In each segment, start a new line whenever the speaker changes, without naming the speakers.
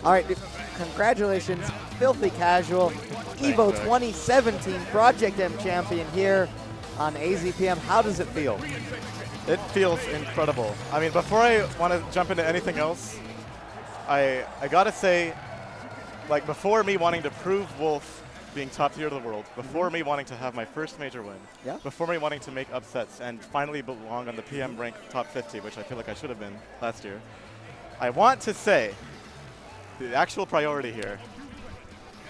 All right, congratulations, Filthy Casual, EVO 2017 Project M champion here on AZPM. How does it feel?
It feels incredible. I mean, before I want to jump into anything else, I gotta say, like before me wanting to prove Wolf being top tier of the world, before me wanting to have my first major win, before me wanting to make upsets and finally belong on the PM rank top 50, which I feel like I should have been last year, I want to say the actual priority here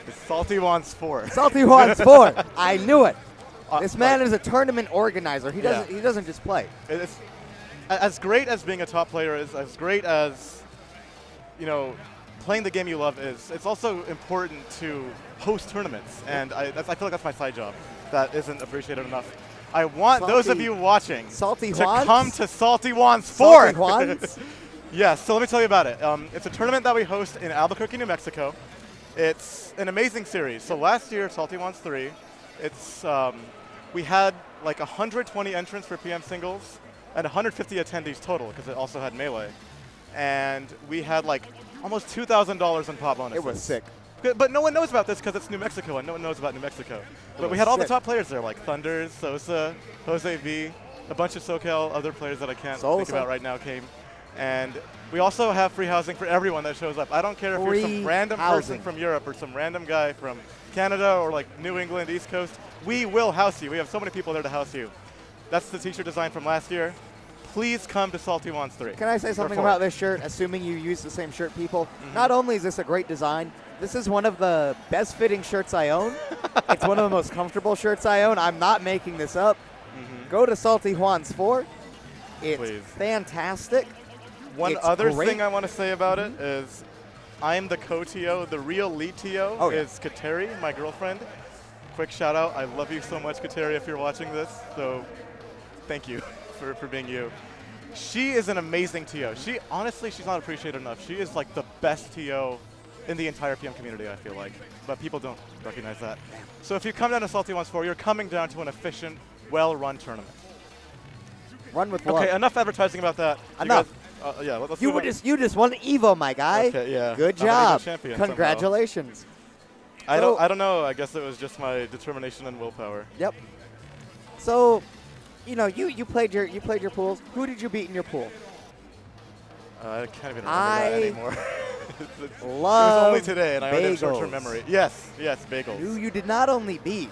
is Salty Juans 4.
Salty Juans 4. I knew it. This man is a tournament organizer. He doesn't just play.
It's as great as being a top player is, as great as, you know, playing the game you love is, it's also important to host tournaments, and I feel like that's my side job that isn't appreciated enough. I want those of you watching to come to Salty Juans 4.
Salty Juans?
Yes, so let me tell you about it. It's a tournament that we host in Albuquerque, New Mexico. It's an amazing series. So last year, Salty Juans 3, it's we had like 120 entrants for PM singles and 150 attendees total because it also had Melee. And we had like almost $2,000 in pop bonuses.
It was sick.
But no one knows about this because it's New Mexico and no one knows about New Mexico. But we had all the top players there, like Thunders, Sosa, Jose V, a bunch of SoCal other players that I can't think about right now came. And we also have free housing for everyone that shows up. I don't care if you're some random person from Europe or some random guy from Canada or like New England, East Coast. We will house you. We have so many people there to house you. That's the t-shirt design from last year. Please come to Salty Juans 3.
Can I say something about this shirt, assuming you use the same shirt, people? Not only is this a great design, this is one of the best fitting shirts I own. It's one of the most comfortable shirts I own. I'm not making this up. Go to Salty Juans 4. It's fantastic.
One other thing I want to say about it is I am the co-TO. The real lead TO is Kateri, my girlfriend. Quick shout out. I love you so much, Kateri, if you're watching this. So thank you for being you. She is an amazing TO. Honestly, she's not appreciated enough. She is like the best TO in the entire PM community, I feel like. But people don't recognize that. So if you come down to Salty Juans 4, you're coming down to an efficient, well-run tournament.
Run with love.
Okay, enough advertising about that.
Enough.
Yeah, let's
you just won EVO, my guy.
Okay, yeah.
Good job.
Congratulations. I don't know. I guess it was just my determination and willpower.
Yep. So, you know, you played your pools. Who did you beat in your pool?
I can't even remember that anymore.
Love
it was only today, and I only have short-term memory. Yes, Bagels.
You did not only beat,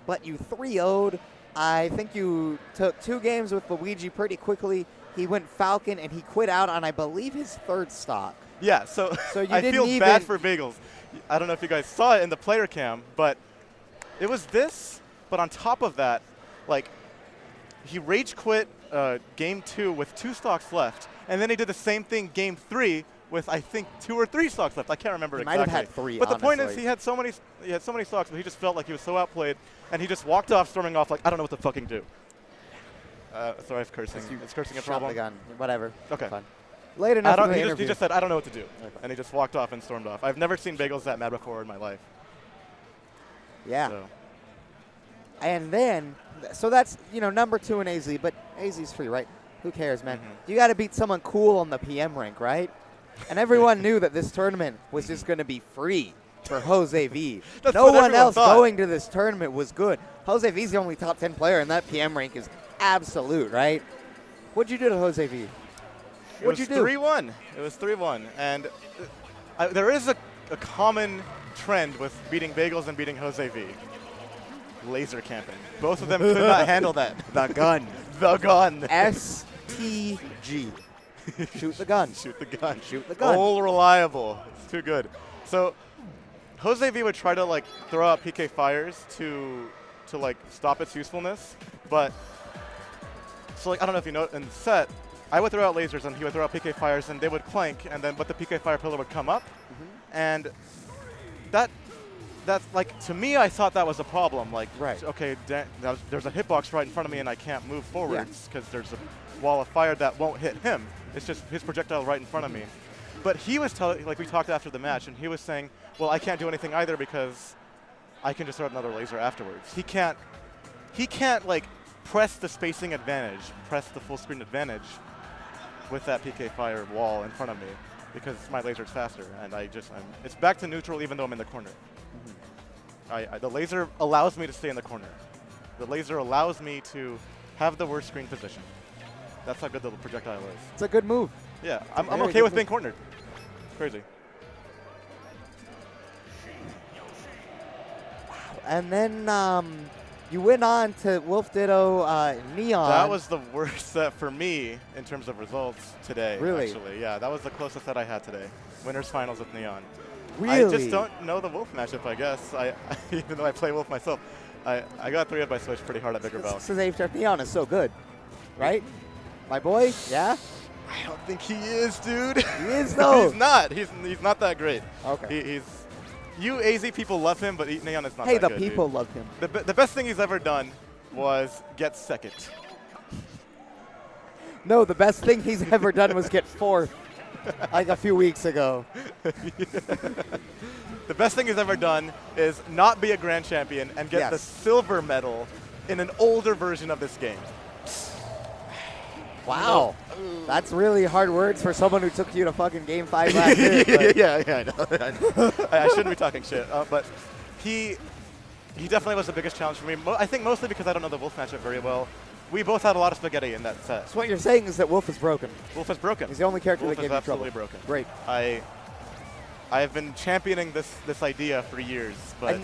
but you 3-0'd. I think you took 2 games with Luigi pretty quickly. He went Falcon, and he quit out on, I believe, his 3rd stock.
Yeah, so
you
I feel bad for Bagels. I don't know if you guys saw it in the player cam, but it was this. But on top of that, like, he rage quit game 2 with 2 stocks left, and then he did the same thing game 3 with, I think, 2 or 3 stocks left. I can't remember exactly.
Might have had 3.
But the point is, he had so many stocks, but he just felt like he was so outplayed, and he just walked off, storming off like, I don't know what to fucking do. Sorry if cursing. Is cursing a problem?
The gun. Whatever.
Okay.
Fine. Late enough
he just said, I don't know what to do. Okay. And he just walked off and stormed off. I've never seen Bagels that mad before in my life.
Yeah.
So.
And then, so that's, you know, number 2 in AZ, but AZ's free, right? Who cares, man? You got to beat someone cool on the PM rank, right? And everyone knew that this tournament was just going to be free for Jose V. No one else going to this tournament was good. Jose V's the only top 10 player, and that PM rank is absolute, right? What'd you do to Jose V? What'd you do?
3-1. It was 3-1. And there is a common trend with beating Bagels and beating Jose V. Laser camping. Both of them could not handle that.
The gun.
The gun.
STG. Shoot the gun.
Shoot the gun.
Shoot the gun.
All reliable. It's too good. So Jose V would try to like throw out PK fires to like stop its usefulness, but so like I don't know if you know in the set, I would throw out lasers and he would throw out PK fires and they would clank and then but the PK fire pillar would come up, and that's like to me I thought that was a problem. Like okay, there's a hitbox right in front of me and I can't move forwards because there's a wall of fire that won't hit him. It's just his projectile right in front of me. But he was telling, like we talked after the match, and he was saying, well, I can't do anything either because I can just throw out another laser afterwards. He can't like press the spacing advantage, press the full screen advantage with that PK fire wall in front of me. because my laser is faster, and it's back to neutral even though I'm in the corner. The laser allows me to stay in the corner. The laser allows me to have the worst screen position. That's how good the projectile is.
It's a good move.
Yeah, I'm okay with being cornered. Crazy.
And then you went on to Wolf Ditto Neon.
That was the worst set for me in terms of results today.
Really?
Actually, yeah, that was the closest set I had today. Winners finals with Neon.
Really?
I just don't know the Wolf matchup, I guess. Even though I play Wolf myself, I got 3-0 by Switch pretty hard at Bigger Bell.
Because After Neon is so good, right? My boy, yeah?
I don't think he is, dude.
He is, though.
He's not. He's not that great.
Okay.
You AZ people love him, but Neon is not that good.
Hey, the people love him.
The best thing he's ever done was get second.
No, the best thing he's ever done was get fourth, like a few weeks ago.
The best thing he's ever done is not be a grand champion and get the silver medal in an older version of this game.
Wow. That's really hard words for someone who took you to fucking Game 5 last year.
Yeah, I know. I shouldn't be talking shit. But he definitely was the biggest challenge for me. I think mostly because I don't know the Wolf matchup very well. We both had a lot of spaghetti in that set.
So what you're saying is that Wolf is broken.
Wolf is broken.
He's the only character
Wolf
that gave you trouble.
absolutely broken.
Great.
I've been championing this idea for years, but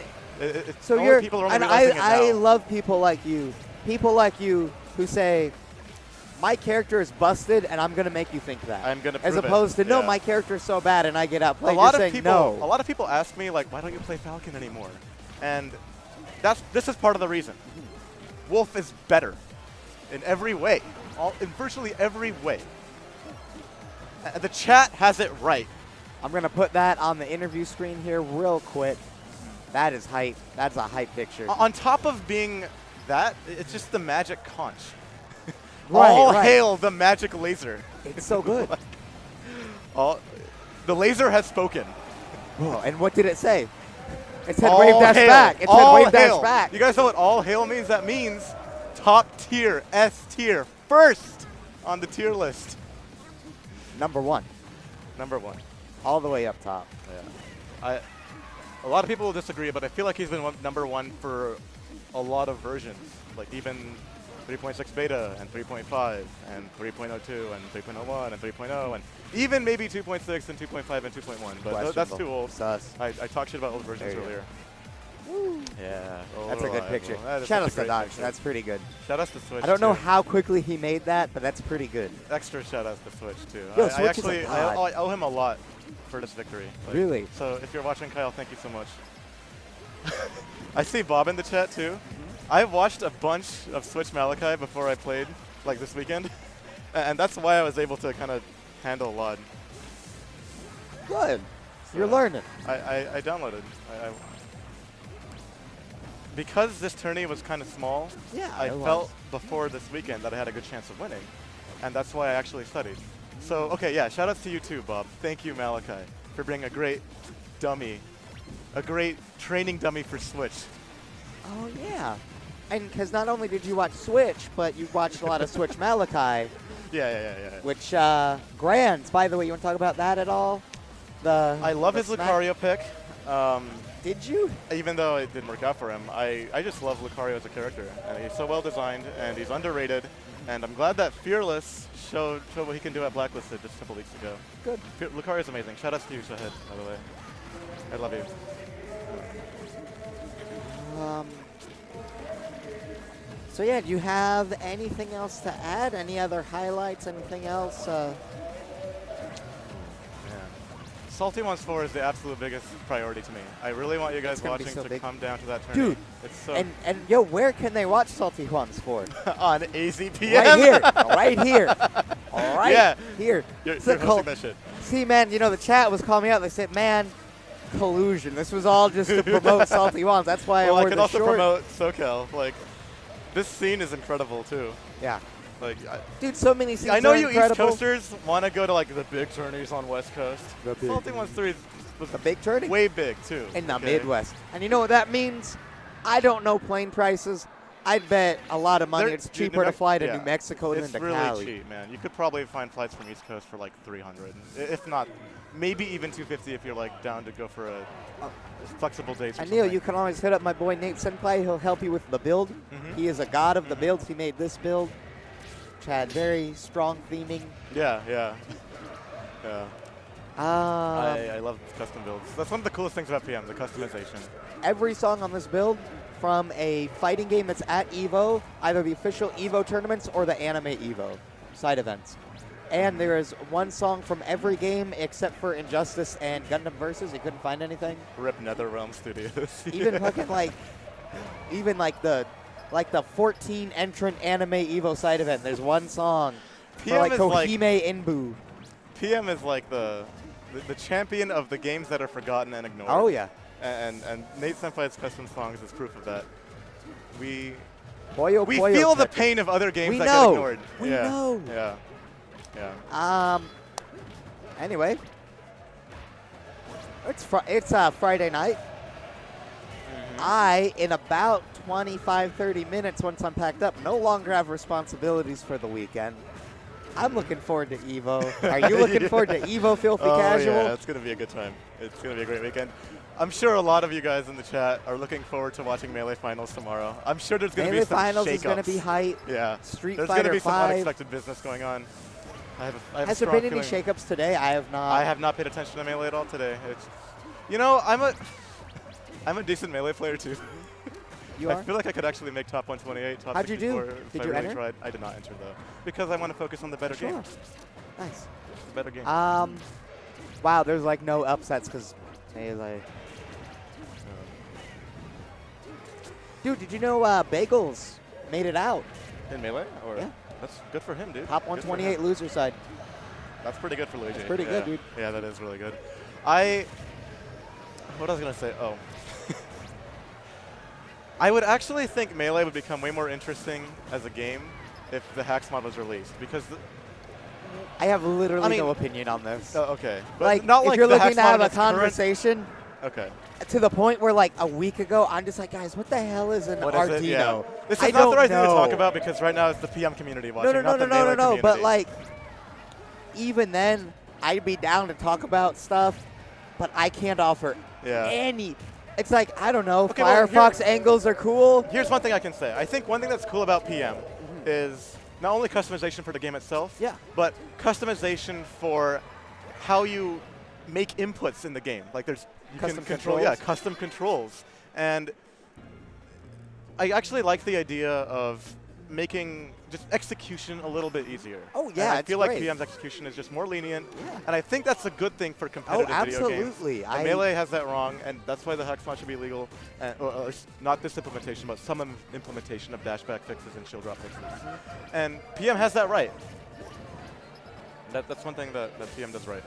so you're,
people are only
and
realizing it
I
now.
love people like you who say, my character is busted, and I'm going to make you think that.
I'm going to
As
prove
opposed
it.
to, no, my character is so bad, and I get outplayed.
A lot
You're
of
saying,
people,
no.
a lot of people ask me, like, why don't you play Falcon anymore? And this is part of the reason. Wolf is better in every way, in virtually every way. The chat has it right.
I'm going to put that on the interview screen here real quick. That is hype. That's a hype picture.
On top of being that, it's just the magic conch.
Right,
hail the magic laser.
It's so good.
The laser has spoken.
Oh, and what did it say? It said wave dash back. It said wave dash back.
You guys know what all hail means? That means top tier, S tier, first on the tier list.
Number one.
Number one.
All the way up top.
Yeah. A lot of people will disagree, but I feel like he's been number one for a lot of versions. Like even 3.6 beta and 3.5 and 3.02 and 3.01 and 3.0 and even maybe 2.6 and 2.5 and 2.1. But that's too old.
Sus.
I talked shit about old versions earlier.
Woo.
Yeah.
That's a good picture.
Shout
Shout out to Dodge. That's pretty good.
Shout out to Switch.
I don't know how quickly he made that, but that's pretty good.
Extra shout outs to Switch too.
Yo,
I owe him a lot for this victory.
Really?
So if you're watching, Kyle, thank you so much. I see Bob in the chat too. I watched a bunch of Switch Malachi before I played, like this weekend, and that's why I was able to kind of handle a lot.
Good.
So
You're learning.
I downloaded. Because this tourney was kind of small, I felt before this weekend that I had a good chance of winning, and that's why I actually studied. So, okay, yeah, shout outs to you too, Bob. Thank you, Malachi, for being a great dummy, a great training dummy for Switch.
Oh, yeah. And because not only did you watch Switch, but you watched a lot of Switch Malachi.
Yeah.
Which, Grands, by the way, you want to talk about that at all?
I love his Lucario pick.
Did you?
Even though it didn't work out for him, I just love Lucario as a character. And he's so well designed, and he's underrated. And I'm glad that Fearless showed what he can do at Blacklisted just a couple weeks ago.
Good.
Lucario's amazing. Shout out to you, Shahid, by the way. I love you.
So yeah, do you have anything else to add? Any other highlights? Anything else?
Salty Ones 4 is the absolute biggest priority to me. I really want you guys watching to come down to that tournament.
Dude,
it's so
and yo, where can they watch Salty Ones 4?
on AZPM.
Right here. Right here. All right here.
You're hosting that shit.
See, man, you know, the chat was calling me out. They said, man, collusion. This was all just to promote Salty Ones. That's why I wore
I can
the
also
short.
promote SoCal. Like, this scene is incredible, too.
Yeah.
Like,
dude, so many scenes
I know you
incredible.
East Coasters want to go to, like, the big tourneys on West Coast. Salty Ones 3 was
the big tourney?
way big, too.
In the Midwest. And you know what that means? I don't know plane prices. I'd bet a lot of money it's cheaper to fly to
yeah.
New Mexico than to
It's really
Cali.
cheap, man. You could probably find flights from East Coast for like 300, if not, maybe even 250 if you're like down to go for a flexible dates.
And Neil, you can always hit up my boy Nate Senpai. He'll help you with the build. He is a god of the builds. He made this build, which had very strong theming.
Yeah, yeah, yeah. I love custom builds. That's one of the coolest things about PM, the customization.
Every song on this build from a fighting game that's at EVO, either the official EVO tournaments or the anime EVO side events. And there is one song from every game except for Injustice and Gundam Versus. You couldn't find anything.
Rip NetherRealm Studios.
Even fucking like the 14 entrant anime EVO side event. There's one song for like Kohime Inbu.
PM is like the champion of the games that are forgotten and ignored.
Oh yeah.
And Nate Senpai's custom songs is proof of that. We
we
feel the pain of other games that get ignored.
We know.
Yeah. Yeah.
Anyway, it's Friday night. I, in about 25, 30 minutes, once I'm packed up, no longer have responsibilities for the weekend. I'm looking forward to EVO. Are you looking forward to EVO, Filthy Casual?
Yeah, it's going to be a good time. It's going to be a great weekend. I'm sure a lot of you guys in the chat are looking forward to watching Melee Finals tomorrow. I'm sure there's going to be some
Finals
shakeups.
is going to be hype.
Yeah.
Street
there's
Fighter
going to be some
5.
unexpected business going on.
Has there been any shakeups today? I have not.
I have not paid attention to Melee at all today. You know, I'm a decent Melee player too.
You are?
I feel like I could actually make top 128, top
How'd you
64
do?
if
Did
I
you
really
enter?
tried. I did not enter though, because I want to focus on the better game.
Nice.
The better game.
Wow, there's like no upsets because Melee. Dude, did you know Bagels made it out?
In Melee? Or
yeah.
That's good for him, dude.
Top 128 loser side.
That's pretty good for Luigi.
That's pretty good, dude.
Yeah, that is really good. What I was going to say, I would actually think Melee would become way more interesting as a game if the Hacks mod was released, because
I have literally no opinion on this.
Oh, okay. But
like,
not
if
like
you're
the
looking
Hacks
to
mod
have a
that's current.
conversation,
Okay.
to the point where like a week ago, I'm just like, guys, what the hell is an
What
Ardino?
is it? Yeah. This
I
is not
don't
the right thing to
know.
talk about because right now it's the PM community watching, not the Melee
no.
community.
But like, even then, I'd be down to talk about stuff, but I can't offer any. It's like, I don't know,
Okay,
Firefox angles are cool.
Here's one thing I can say. I think one thing that's cool about PM is not only customization for the game itself, but customization for how you make inputs in the game. Like you
custom
can control, custom controls. And I actually like the idea of making just execution a little bit easier.
Oh yeah,
and I feel like PM's execution is just more lenient, and I think that's a good thing for competitive video games.
Absolutely.
And Melee has that wrong, and that's why the Hex mod should be legal. Or not this implementation, but some implementation of dashback fixes and shield drop fixes. And PM has that right. That's one thing that PM does right.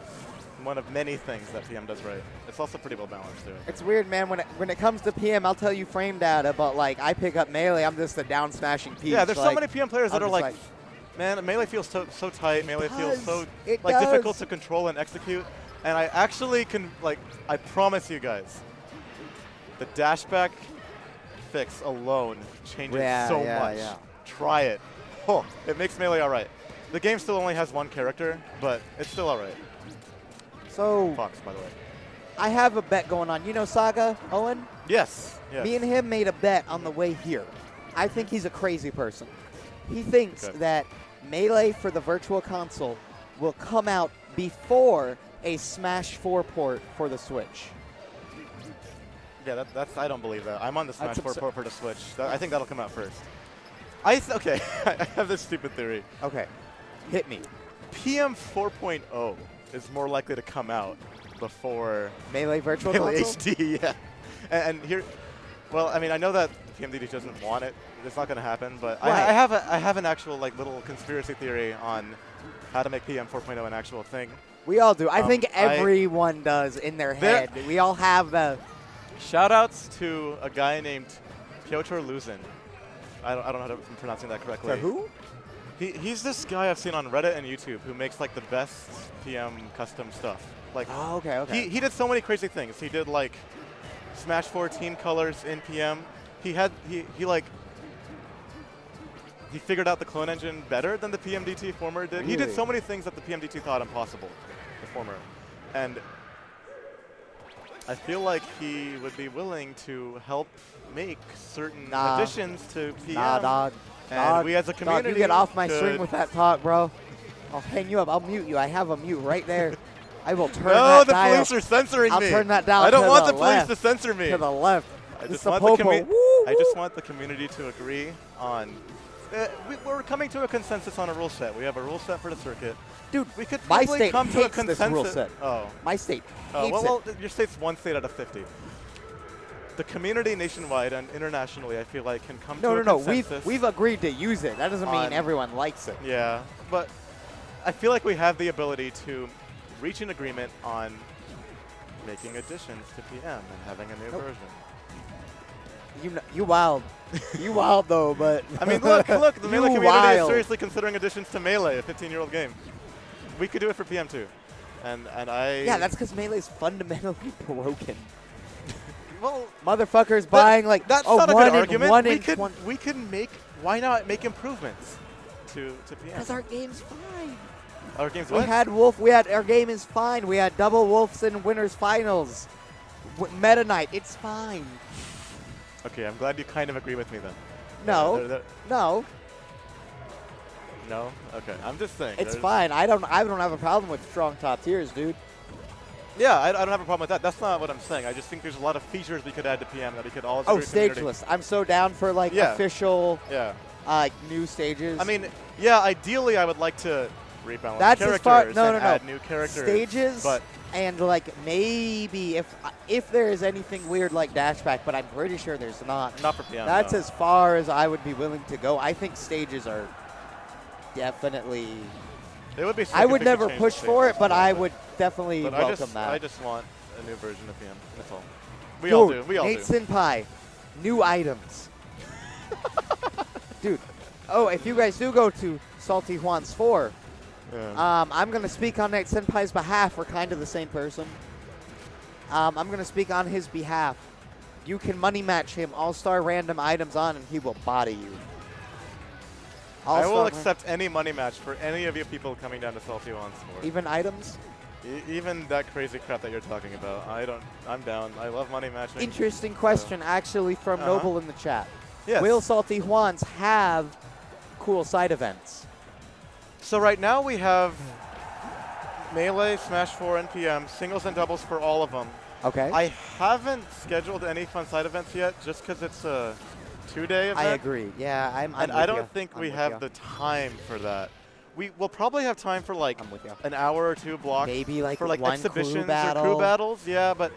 One of many things that PM does right. It's also pretty well balanced too.
It's weird, man. When it comes to PM, I'll tell you frame data, but like I pick up Melee, I'm just a down smashing piece.
Yeah, there's
like,
so many PM players that are like, man, Melee feels so tight. Melee feels so difficult to control and execute. And I actually can I promise you guys, the dashback fix alone changes so much. Yeah. Try it. Oh, it makes Melee all right. The game still only has one character, but it's still all right.
So,
Fox, by the way.
I have a bet going on. You know Saga, Owen?
Yes.
Me and him made a bet on the way here. I think he's a crazy person. He thinks that Melee for the Virtual Console will come out before a Smash 4 port for the Switch.
Yeah, I don't believe that. I'm on the Smash 4 port for the Switch. I think that'll come out first. Okay, I have this stupid theory.
Okay, hit me.
PM 4.0 is more likely to come out before
Melee Virtual
Melee
Console?
HD, yeah. And here, well, I mean, I know that PMDD doesn't want it. It's not going to happen, but I have an actual little conspiracy theory on how to make PM 4.0 an actual thing.
We all do. I think everyone does in their head. We all have the...
Shout-outs to a guy named Piotr Luzin. I don't know how to pronounce that correctly.
For who?
He's this guy I've seen on Reddit and YouTube who makes the best PM custom stuff.
Okay.
He did so many crazy things. He did Smash 4 team colors in PM. He he figured out the clone engine better than the PMDT former did.
Really?
He did so many things that the PMDT thought impossible, the former. And I feel like he would be willing to help make certain additions to PM.
Nah, dog.
And we as a community
you get off my string with that talk, bro. I'll hang you up. I'll mute you. I have a mute right there. I will turn that dial.
No, the police are censoring me.
I'll turn that dial
I don't
to
want
the
the police
left.
to censor me.
To the left.
I
This
just,
the
want
popo.
I just want the community to agree on. We're coming to a consensus on a rule set. We have a rule set for the circuit.
Dude,
we could
my
probably
state
come to a
hates
consensus.
this rule set.
Oh.
My state
Oh,
hates
well,
it.
your state's one state out of 50. The community nationwide and internationally, I feel like, can come to a consensus.
No. We've agreed to use it. That doesn't mean everyone likes it.
Yeah, but I feel like we have the ability to reach an agreement on making additions to PM and having a new version.
You wild. You wild, though, but...
I mean, look, the Melee community
wild.
is seriously considering additions to Melee, a 15-year-old game. We could do it for PM too. And I...
Yeah, that's because Melee's fundamentally broken.
Well,
motherfuckers buying like
that's
a
not a good argument.
We
can make. Why not make improvements to PM?
Because our game's fine.
Our game's what?
Our game is fine. We had double wolves in winners finals. Meta Knight, it's fine.
Okay, I'm glad you kind of agree with me then.
No, no.
No. Okay, I'm just saying.
It's fine. I don't have a problem with strong top tiers, dude.
Yeah, I don't have a problem with that. That's not what I'm saying. I just think there's a lot of features we could add to PM that we could all.
Oh, stage list. I'm so down for like official.
Yeah.
New stages.
I mean, yeah. Ideally, I would like to rebalance
That's
characters
as far,
and add new characters.
Stages,
but
and like maybe if there is anything weird like dashback, but I'm pretty sure there's not.
Not for PM.
That's
no.
as far as I would be willing to go. I think stages are definitely.
It would be.
I would never push for it, but I would definitely welcome that.
I just want a new version of PM. That's all. We
Dude,
all do. We all
Nate
do.
Senpai, new items. Dude, if you guys do go to Salty Juans 4, I'm going to speak on Nate Senpai's behalf. We're kind of the same person. I'm going to speak on his behalf. You can money match him all-star random items on, and he will body you.
I will accept any money match for any of you people coming down to Salty Juans 4.
Even items?
Even that crazy crap that you're talking about. I'm down. I love money matching.
Interesting question, actually, from Noble in the chat.
Yes.
Will Salty Juans have cool side events?
So right now we have Melee, Smash 4, and PM, singles and doubles for all of them.
Okay.
I haven't scheduled any fun side events yet, just because it's a 2-day event.
I agree. Yeah, I'm
and I don't think we have the time for that. We will probably have time for like an hour or two block.
Maybe like
for like
one
exhibitions
crew
or crew battles. Yeah, but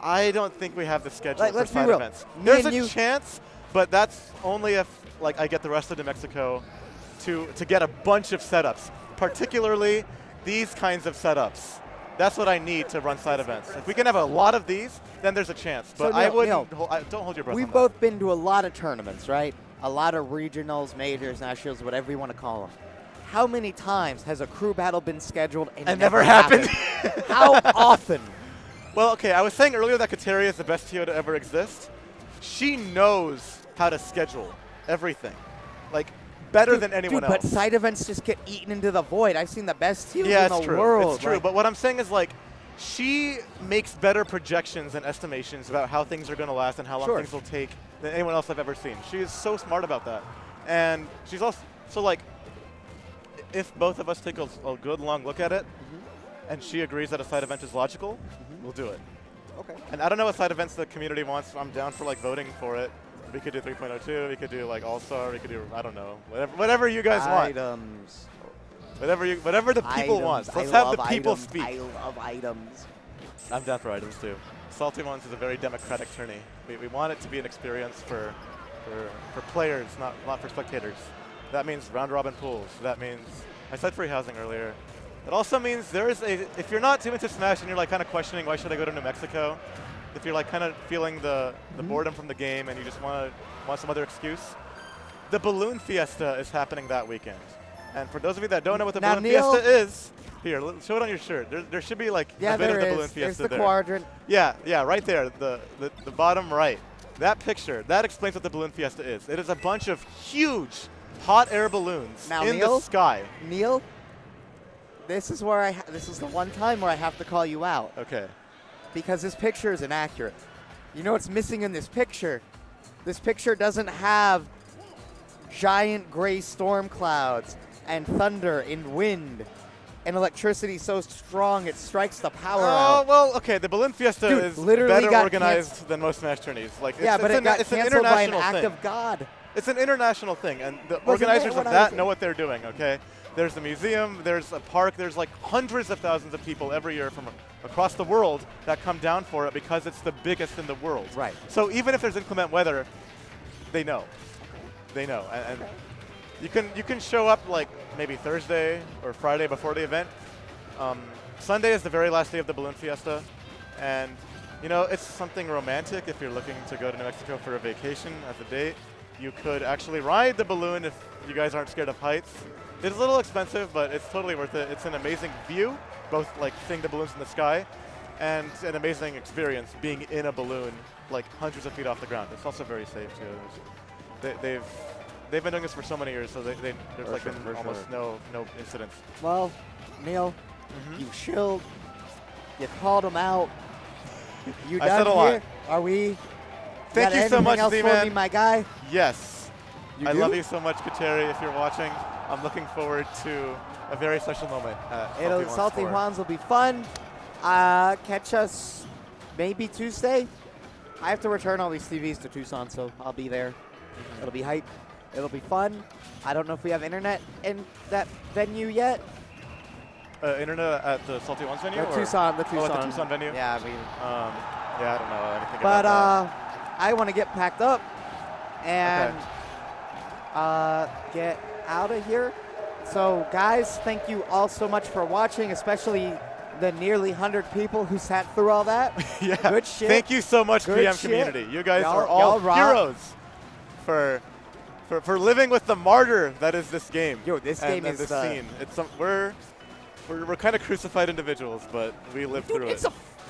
I don't think we have the schedule for
let's
side
be real.
events. There's a chance, but that's only if like I get the rest of New Mexico to get a bunch of setups, particularly these kinds of setups. That's what I need to run side events. If we can have a lot of these, then there's a chance. But
So
I
Neil,
wouldn't. Don't hold your breath.
We've
on
both been to a lot of tournaments, right? A lot of regionals, majors, nationals, whatever you want to call them. How many times has a crew battle been scheduled and
never happened?
How often?
Well, okay, I was saying earlier that Kateria is the best TO to ever exist. She knows how to schedule everything, like better than anyone else.
But side events just get eaten into the void. I've seen the best TOs
yeah,
in the
true.
world.
It's true, but what I'm saying is like, she makes better projections and estimations about how things are going to last and how long things will take than anyone else I've ever seen. She is so smart about that. And she's also, so like, if both of us take a good long look at it, and she agrees that a side event is logical, we'll do it.
Okay.
And I don't know what side events the community wants. I'm down for like voting for it. We could do 3.02, we could do like All-Star, we could do, I don't know, whatever you guys want.
Items.
Whatever the people want. Let's have the people speak.
I love items.
I'm down for items too. Salty Ones is a very democratic tourney. We want it to be an experience for players, not for spectators. That means round robin pools. That means, I said free housing earlier. It also means there is if you're not too into Smash and you're like kind of questioning why should I go to New Mexico, if you're like kind of feeling the boredom from the game and you just want some other excuse, the Balloon Fiesta is happening that weekend. And for those of you that don't know what the Balloon Fiesta is, here, show it on your shirt. There should be like a bit of the Balloon Fiesta
There's the
there.
quadrant.
Yeah, right there, the bottom right. That picture, that explains what the Balloon Fiesta is. It is a bunch of huge hot air balloons
Now,
in
Neil?
the sky.
Neil, this is where this is the one time where I have to call you out.
Okay.
Because this picture is inaccurate. You know what's missing in this picture? This picture doesn't have giant gray storm clouds and thunder and wind and electricity so strong it strikes the power out.
Oh, well, okay, the Balloon Fiesta
Dude,
is
literally
better organized than most Smash tourneys. Like,
yeah, but it got
it's an
canceled by an
international
act
thing.
of God.
It's an international thing, and the
Wasn't
organizers
that
of
what I
that
was
know what they're doing, okay? There's the museum, there's a park, there's like hundreds of thousands of people every year from across the world that come down for it because it's the biggest in the world.
Right.
So even if there's inclement weather, they know. They know. And you can show up like maybe Thursday or Friday before the event. Sunday is the very last day of the Balloon Fiesta, and you know, it's something romantic if you're looking to go to New Mexico for a vacation as a date. You could actually ride the balloon if you guys aren't scared of heights. It's a little expensive, but it's totally worth it. It's an amazing view, both like seeing the balloons in the sky and an amazing experience being in a balloon like hundreds of feet off the ground. It's also very safe too. They've been doing this for so many years, so there's like been almost no incidents.
Well, Neil, you chilled. You called him out. You
I
done
said a
here?
lot.
Are we?
Thank you so much,
else for
Z-Man.
me, my guy?
Yes.
You
I
do?
love you so much, Kateri. If you're watching, I'm looking forward to a very special moment at
Salty
Juans
Juans will be fun. Catch us maybe Tuesday. I have to return all these TVs to Tucson, so I'll be there. It'll be hype. It'll be fun. I don't know if we have internet in that venue yet.
Internet at the Salty Juans venue?
The Tucson.
Oh, at the Tucson venue?
Yeah, I mean.
Yeah, I don't know anything
but
about that.
I want to get packed up and get out of here. So, guys, thank you all so much for watching, especially the nearly 100 people who sat through all that.
Yeah.
Good shit.
Thank you so much,
Good
PM
shit.
community. You guys
Y'all-
are all
y'all rock.
heroes for living with the martyr that is this game.
Yo, this game
and
is
this
the-
scene. It's we're kind of crucified individuals, but we live
Dude,
through it.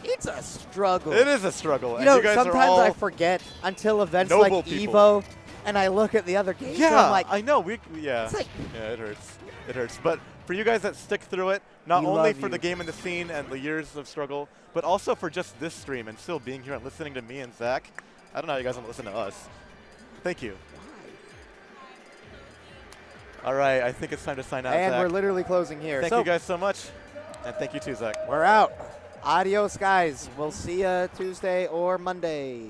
it's a struggle.
It is a struggle.
You
and
know,
you guys are
sometimes
all
I forget until events
noble
like
people.
Evo, and I look at the other games, and
Yeah,
I'm like,
I know. Yeah,
It's like-
yeah, it hurts. It hurts. But for you guys that stick through it, not
We
only
love
for the
you.
game and the scene and the years of struggle, but also for just this stream and still being here and listening to me and Zach. I don't know how you guys want to listen to us. Thank you. All right, I think it's time to sign out,
and
Zach.
we're literally closing here.
Thank
so
you guys so much. And thank you too, Zach.
we're out. Adios, guys. We'll see you Tuesday or Monday.